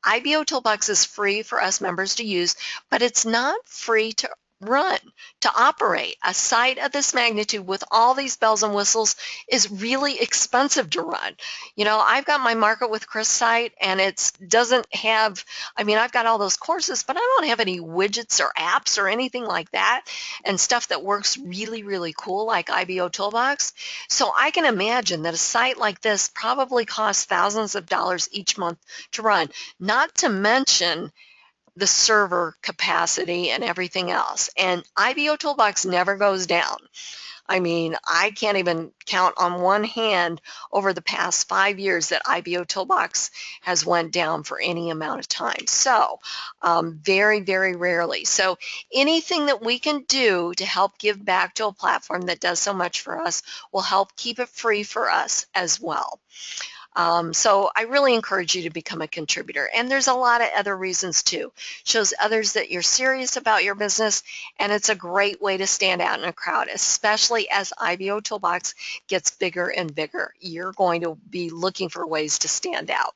A: IBOtoolbox is free for us members to use, but it's not free to run, to operate. A site of this magnitude with all these bells and whistles is really expensive to run. I've got my Market with Kris site, and it doesn't have, I've got all those courses, but I don't have any widgets or apps or anything like that, and stuff that works really, really cool like IBOtoolbox. So I can imagine that a site like this probably costs thousands of dollars each month to run, not to mention the server capacity and everything else. And IBOtoolbox never goes down. I mean, I can't even count on one hand over the past 5 years that IBOtoolbox has went down for any amount of time. So very, very rarely. So anything that we can do to help give back to a platform that does so much for us will help keep it free for us as well. So I really encourage you to become a contributor. And there's a lot of other reasons too. Shows others that you're serious about your business, and it's a great way to stand out in a crowd, especially as IBOtoolbox gets bigger and bigger. You're going to be looking for ways to stand out.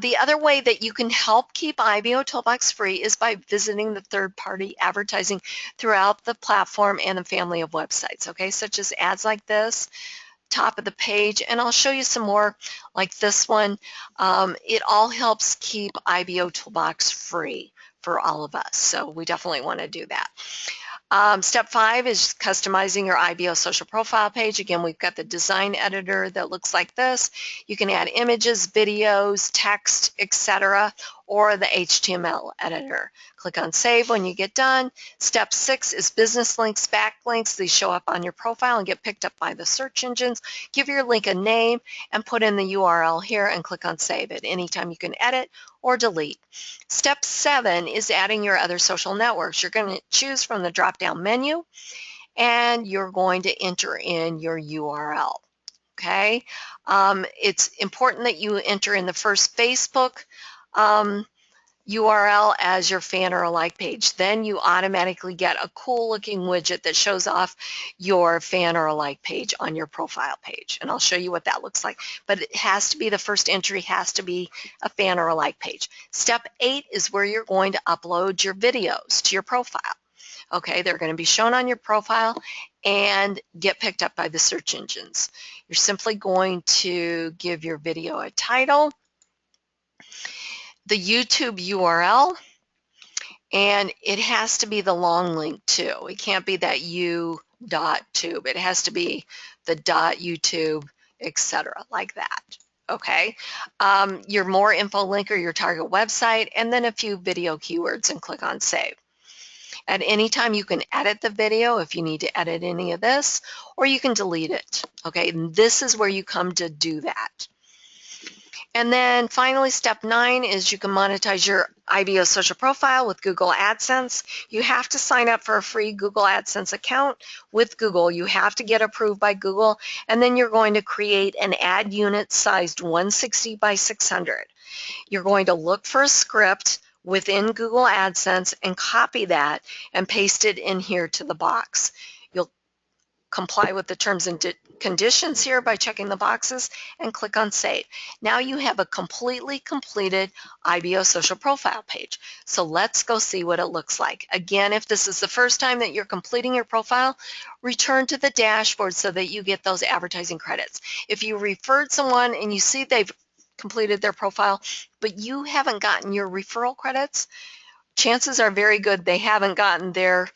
A: The other way that you can help keep IBOtoolbox free is by visiting the third-party advertising throughout the platform and the family of websites, okay, such as ads like this, top of the page, and I'll show you some more like this one. It all helps keep IBOtoolbox free for all of us, so we definitely want to do that. Step 5 is customizing your IBO social profile page. Again, we've got the design editor that looks like this. You can add images, videos, text, etc., or the HTML editor. Click on Save when you get done. Step 6 is business links, backlinks. These show up on your profile and get picked up by the search engines. Give your link a name and put in the URL here and click on Save. At any time you can edit or delete. Step 7 is adding your other social networks. You're going to choose from the drop-down menu and you're going to enter in your URL. Okay, it's important that you enter in the first Facebook URL as your fan or a like page. Then you automatically get a cool looking widget that shows off your fan or a like page on your profile page. And I'll show you what that looks like. But it has to be, the first entry has to be a fan or a like page. Step 8 is where you're going to upload your videos to your profile. Okay, they're going to be shown on your profile and get picked up by the search engines. You're simply going to give your video a title, the YouTube URL, and it has to be the long link too. It can't be that u.tube. It has to be the .youtube, etc., like that. Okay, your more info link or your target website, and then a few video keywords and click on Save. At any time you can edit the video if you need to edit any of this, or you can delete it. Okay, and this is where you come to do that. And then finally, step 9 is you can monetize your IBO social profile with Google AdSense. You have to sign up for a free Google AdSense account with Google. You have to get approved by Google, and then you're going to create an ad unit sized 160 by 600. You're going to look for a script within Google AdSense and copy that and paste it in here to the box. You'll comply with the terms and conditions here by checking the boxes and click on Save. Now you have a completely completed IBO social profile page. So let's go see what it looks like. Again, if this is the first time that you're completing your profile, return to the dashboard so that you get those advertising credits. If you referred someone and you see they've completed their profile, but you haven't gotten your referral credits, chances are very good they haven't gotten their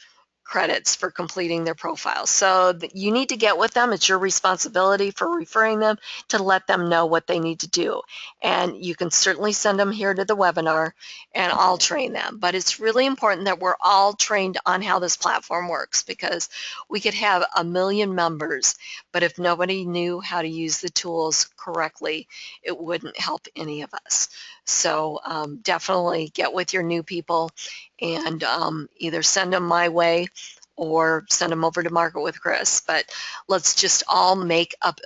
A: credits for completing their profile. So you need to get with them. It's your responsibility for referring them to let them know what they need to do. And you can certainly send them here to the webinar and I'll train them. But it's really important that we're all trained on how this platform works, because we could have 1 million members, but if nobody knew how to use the tools correctly, it wouldn't help any of us. So definitely get with your new people and either send them my way or send them over to Market with Kris. But let's just all make up,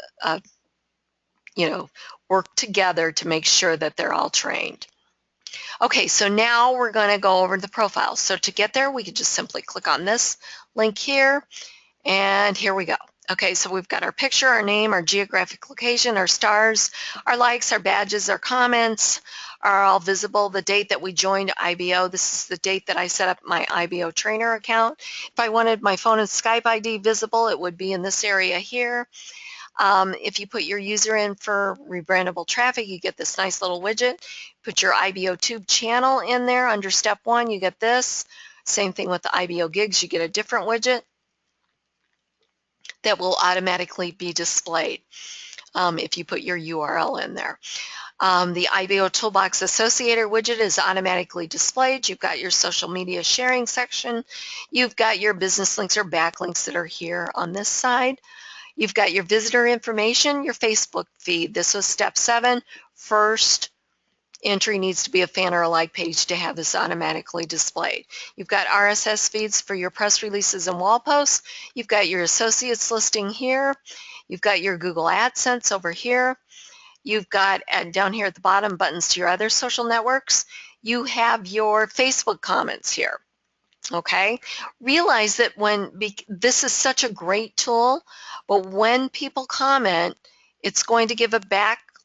A: work together to make sure that they're all trained. Okay, so now we're going to go over the profile. So to get there, we can just simply click on this link here, and here we go. Okay, so we've got our picture, our name, our geographic location, our stars, our likes, our badges, our comments are all visible. The date that we joined IBO, this is the date that I set up my IBO trainer account. If I wanted my phone and Skype ID visible, it would be in this area here. If you put your user in for rebrandable traffic, you get this nice little widget. Put your IBOtube channel in there under step 1, you get this. Same thing with the IBO gigs, you get a different widget that will automatically be displayed. if you put your URL in there. The IBOtoolbox Associator widget is automatically displayed. You've got your social media sharing section. You've got your business links or backlinks that are here on this side. You've got your visitor information, your Facebook feed. This was step 7. First entry needs to be a fan or a like page to have this automatically displayed. You've got RSS feeds for your press releases and wall posts. You've got your associates listing here. You've got your Google AdSense over here. You've got down here at the bottom buttons to your other social networks. You have your Facebook comments here. Okay, realize that this is such a great tool, but when people comment, it's going to give a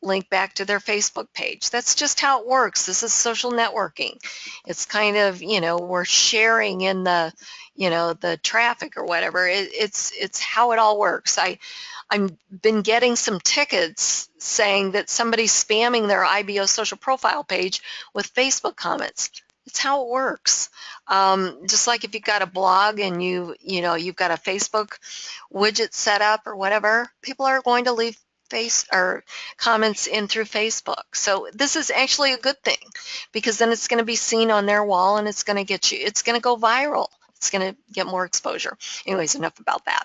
A: link back to their Facebook page. That's just how it works. This is social networking. It's kind of, we're sharing in the, the traffic or whatever. It's how it all works. I've been getting some tickets saying that somebody's spamming their IBO social profile page with Facebook comments. It's how it works. Just like if you've got a blog and you've got a Facebook widget set up or whatever, people are going to leave comments in through Facebook. So this is actually a good thing, because then it's going to be seen on their wall and it's going to go viral. It's going to get more exposure. Anyways, enough about that.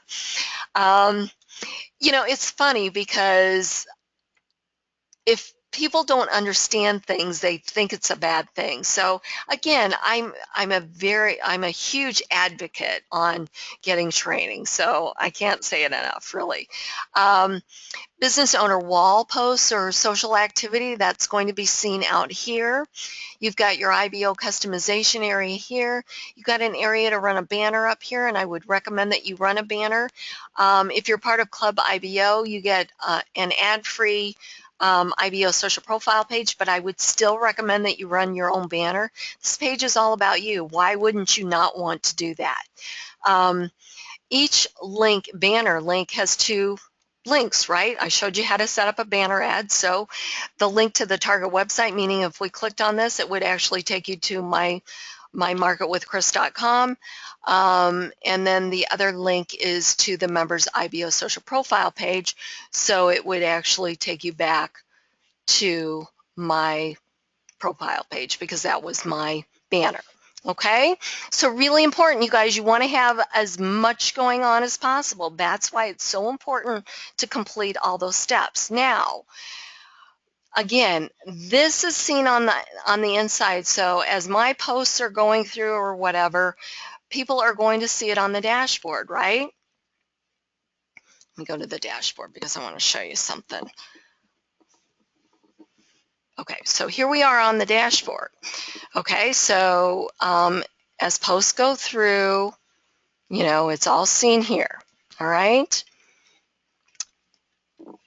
A: It's funny because if people don't understand things, they think it's a bad thing. So again, I'm a huge advocate on getting training. So I can't say it enough, really. Business owner wall posts or social activity, that's going to be seen out here. You've got your IBO customization area here. You've got an area to run a banner up here, and I would recommend that you run a banner. If you're part of Club IBO, you get an ad-free IBO social profile page, but I would still recommend that you run your own banner. This page is all about you. Why wouldn't you not want to do that? Each banner link has 2 links, right? I showed you how to set up a banner ad. So the link to the target website, meaning if we clicked on this, it would actually take you to my marketwithkris.com. And then the other link is to the members IBO social profile page. So it would actually take you back to my profile page, because that was my banner. Okay, so really important, you guys. You want to have as much going on as possible. That's why it's so important to complete all those steps. Now, again, this is seen on the inside. So as my posts are going through or whatever, people are going to see it on the dashboard, right? Let me go to the dashboard because I want to show you something. Okay, so here we are on the dashboard. Okay, so as posts go through, it's all seen here, all right?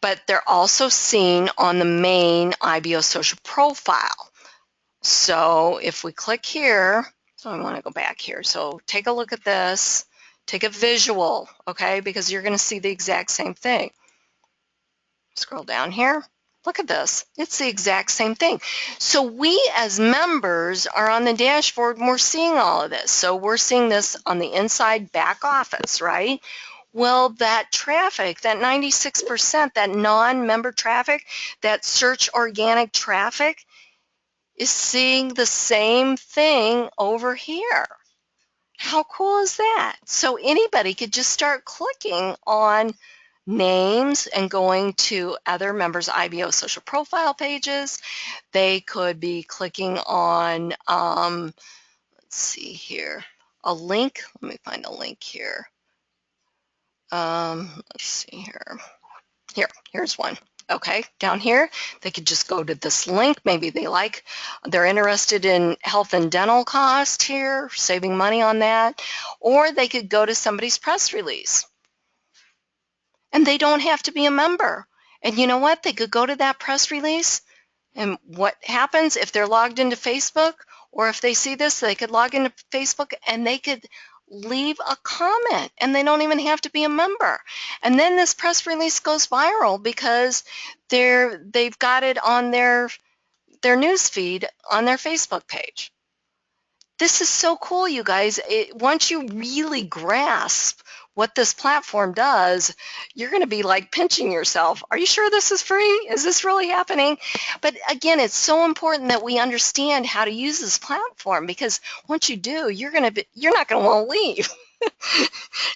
A: But they're also seen on the main IBO social profile. So if we click here, so I want to go back here. So take a look at this, take a visual, okay, because you're going to see the exact same thing. Scroll down here. Look at this. It's the exact same thing. So we as members are on the dashboard and we're seeing all of this. So we're seeing this on the inside back office, right? Well, that traffic, that 96%, that non-member traffic, that search organic traffic is seeing the same thing over here. How cool is that? So anybody could just start clicking on names and going to other members' IBO social profile pages. They could be clicking on, let's see here, a link. Let me find a link here. Let's see here. Here's one. Okay, down here, they could just go to this link. Maybe they're interested in health and dental cost here, saving money on that, or they could go to somebody's press release. And they don't have to be a member. And you know what? They could go to that press release, and what happens if they're logged into Facebook, or if they see this, they could log into Facebook and they could leave a comment, and they don't even have to be a member. And then this press release goes viral because they've got it on their news feed on their Facebook page. This is so cool, you guys. Once you really grasp what this platform does, you're going to be like pinching yourself. Are you sure this is free? Is this really happening? But again, it's so important that we understand how to use this platform, because once you do, you're not going to want to leave.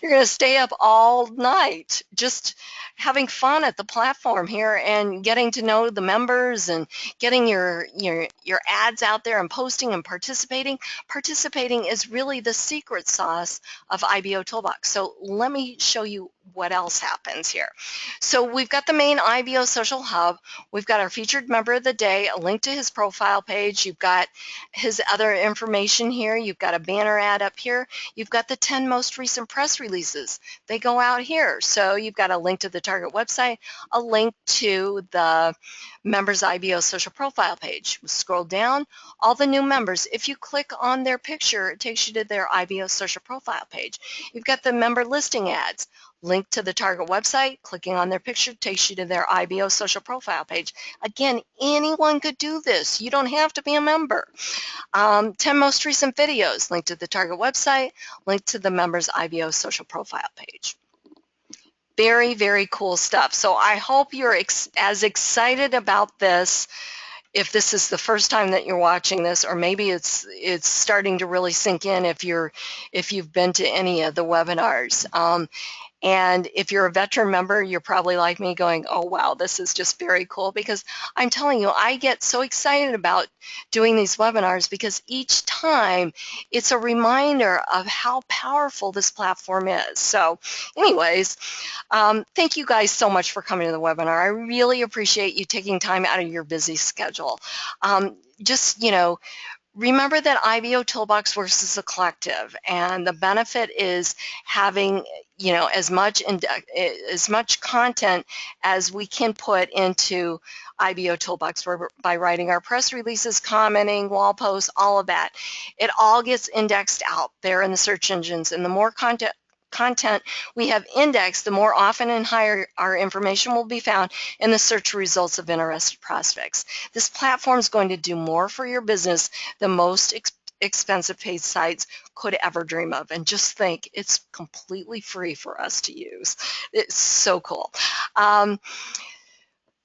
A: You're going to stay up all night just having fun at the platform here and getting to know the members and getting your ads out there and posting and participating. Participating is really the secret sauce of IBOtoolbox. So let me show you what else happens here. So we've got the main IBO social hub. We've got our featured member of the day, a link to his profile page. You've got his other information here. You've got a banner ad up here. You've got the 10 most recent press releases. They go out here. So you've got a link to the target website, a link to the members IBO social profile page. Scroll down, all the new members. If you click on their picture, it takes you to their IBO social profile page. You've got the member listing ads. Link to the target website, clicking on their picture takes you to their IBO social profile page. Again, anyone could do this. You don't have to be a member. 10 most recent videos, link to the target website, link to the members IBO social profile page. Very, very cool stuff. So I hope you're as excited about this if this is the first time that you're watching this, or maybe it's starting to really sink in if you've been to any of the webinars. And if you're a veteran member, you're probably like me going, oh, wow, this is just very cool, because I'm telling you, I get so excited about doing these webinars because each time it's a reminder of how powerful this platform is. So anyways, thank you guys so much for coming to the webinar. I really appreciate you taking time out of your busy schedule. Just, remember that IBOtoolbox works as a collective, and the benefit is having as much content as we can put into IBOtoolbox by writing our press releases, commenting, wall posts, all of that. It all gets indexed out there in the search engines, and the more content we have indexed, the more often and higher our information will be found in the search results of interested prospects. This platform is going to do more for your business than most expensive paid sites could ever dream of. And just think, it's completely free for us to use. It's so cool.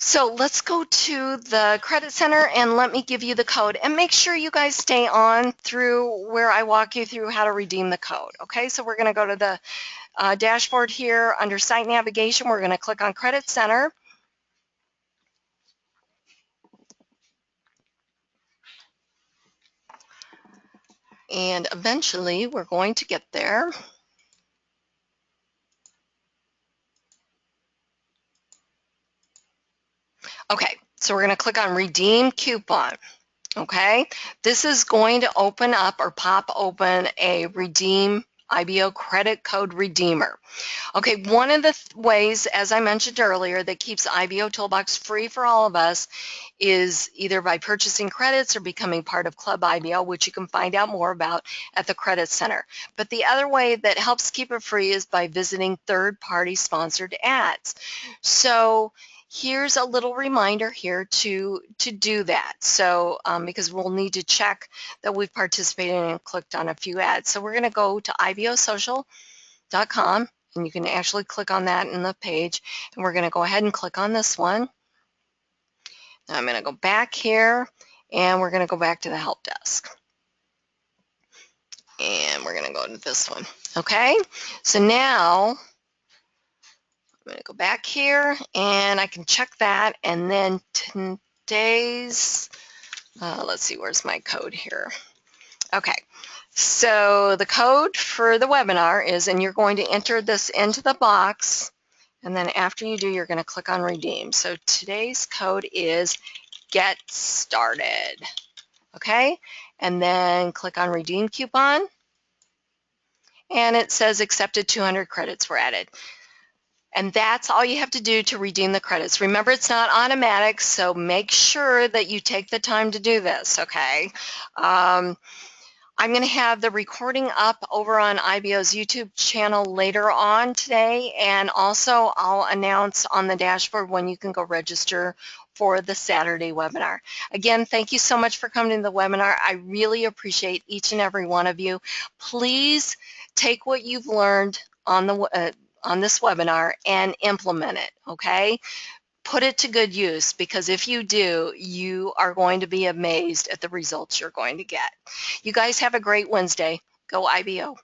A: So let's go to the Credit Center and let me give you the code. And make sure you guys stay on through where I walk you through how to redeem the code. Okay, so we're going to go to the dashboard here under Site Navigation. We're going to click on Credit Center. And eventually we're going to get there. Okay, so we're going to click on Redeem Coupon. Okay, this is going to open up or pop open a Redeem IBO credit code redeemer. Okay, one of the ways, as I mentioned earlier, that keeps IBOtoolbox free for all of us is either by purchasing credits or becoming part of Club IBO, which you can find out more about at the Credit Center. But the other way that helps keep it free is by visiting third-party sponsored ads. So here's a little reminder here to do that. So because we'll need to check that we've participated and clicked on a few ads. So we're going to go to IBOsocial.com, and you can actually click on that in the page. And we're going to go ahead and click on this one. Now I'm going to go back here, and we're going to go back to the help desk. And we're going to go to this one. Okay, so now I'm going to go back here, and I can check that, and then today's, let's see, where's my code here? Okay, so the code for the webinar is, and you're going to enter this into the box, and then after you do, you're going to click on Redeem. So today's code is Get Started. Okay, and then click on Redeem Coupon, and it says accepted 200 credits were added. And that's all you have to do to redeem the credits. Remember, it's not automatic, so make sure that you take the time to do this, okay? I'm going to have the recording up over on IBO's YouTube channel later on today, and also I'll announce on the dashboard when you can go register for the Saturday webinar. Again, thank you so much for coming to the webinar. I really appreciate each and every one of you. Please take what you've learned, on this webinar and implement it, okay? Put it to good use, because if you do, you are going to be amazed at the results you're going to get. You guys have a great Wednesday. Go IBO.